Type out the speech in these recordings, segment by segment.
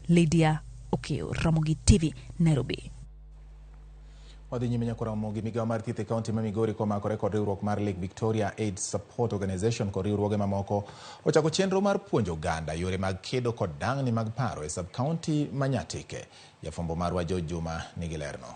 Lydia Okeo, Ramogi TV, Nairobi. Wadhi nyime nyako Ramogi, migawo mar thieth e kaunti ma Migori komakore kod riwruok mar Lake Victoria AIDS Support Organization kod riwruoge mamoko ochako chenro mar puonjo oganda yore mag kedo kod dang'ni mag paro e sub-kaunti ma Nyatike. Jafwambo marwa Juma nigi lerno.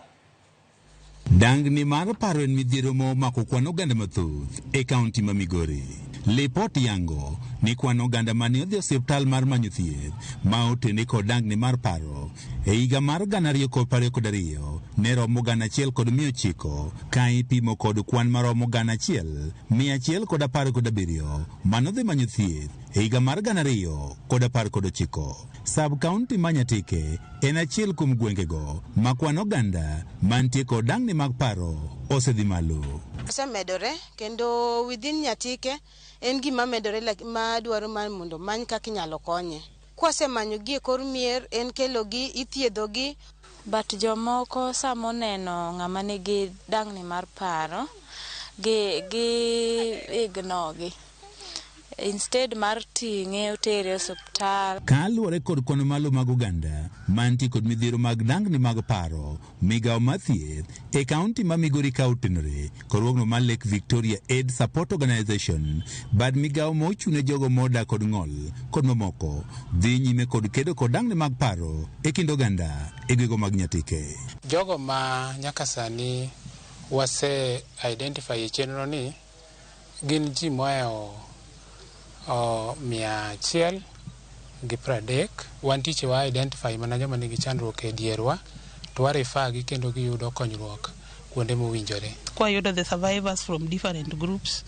Dang'ni mar paro en midhiero momako kwan oganda mathoth e kaunti ma Migori. Lipot yango ni kwan oganda mane odhi osiptal mar manyo thieth ma otene kod dang'ni mar paro e higa mar 2022 ne romo 1,109 ka ipimo kod kwan maromo 1,117 manodhi manyo thieth e higa mar 2019. Sub-kaunti ma Nyatike en achiel kuom gwengego ma kwan oganda mantie kod dang'ni mag paro osedhi malo. Osemedore kendo within Nyatike en gima medore ma dwaro mondo many kaka inyalo konye. Kwasemanyo gi e kor mier en kelogi, ithiedhogi. But jomoko samoneno ng'ama nigi dang'ni mar paro gi ignogi. Instead mar ting'e otere osiptal. Kaluwore kod kono malo mag oganda mantie kod midhiero mag dang'ni mag paro, migawo mar thieth e kaunti ma Migori ka otenore kod riwruogno mar Lake Victoria AIDS Support Organization bad migawo mochune jogo modak kod ng'ol kod mamoko dhi nyime kod kedo kod dang'ni mag paro e kind oganda e gwego mag Nyatike. Jogo ma nyaka sani wase identify e chenro ni gin ji moeo 130. Wantiche wa identify mana joma nigi chandruok e dierwa to wa refer gi kendo giyudo konyruok kuonde mowinjore. Kwa yudo the survivors from different groups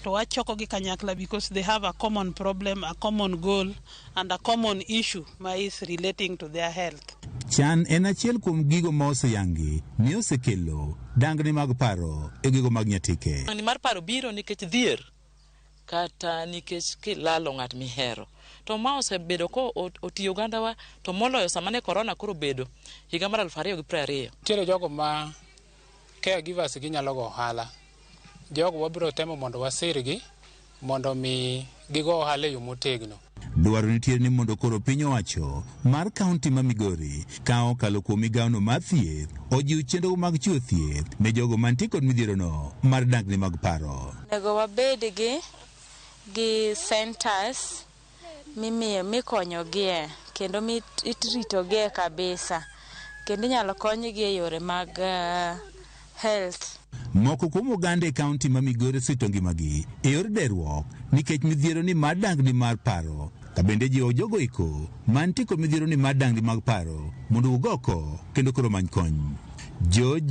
to wachoko gi kanyakla because they have a common problem, a common goal and a common issue ma is relating to their health. Chan en achiel kuom gigo ma oseyangi ni osekelo dang'ni mag paro e gigo mag Nyatike. Dang'ni mar paro biro nikech dhier kata nikech kilalo ng'at mihero. To ma osebedo ko otiyo ogandawa to moloyo samane corona koro bedo higa mar 2020. Tiere jogo ma caregivers ginyalo go ohala. Jogo wabiro temo mondo wasirgi mondo mi gigo ohala e yo motegno. Dwaro nitie ni mondo koro piny owacho mar kaunti ma Migori ka okalo kuom migawono mar thieth ojiw chenro mag chiwo thieth ne jogo mantie kod midhierono mar dang'ni mag paro. Nego wabed gi centers mikonyogie kendo itritogie kabisa kendo inyalo konygi e yore mag health. Moko kuom oganda e kaunti ma Migori sito ngimagi e yor derruok nikech midhieroni mar dang'ni mar paro. Ka bende jiwo jogo eko mantie kod midhieroni mar dang'ni mag paro mondo ugoko kendo koro many kony.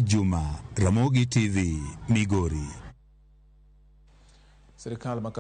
Juma, Ramogi TV, Migori.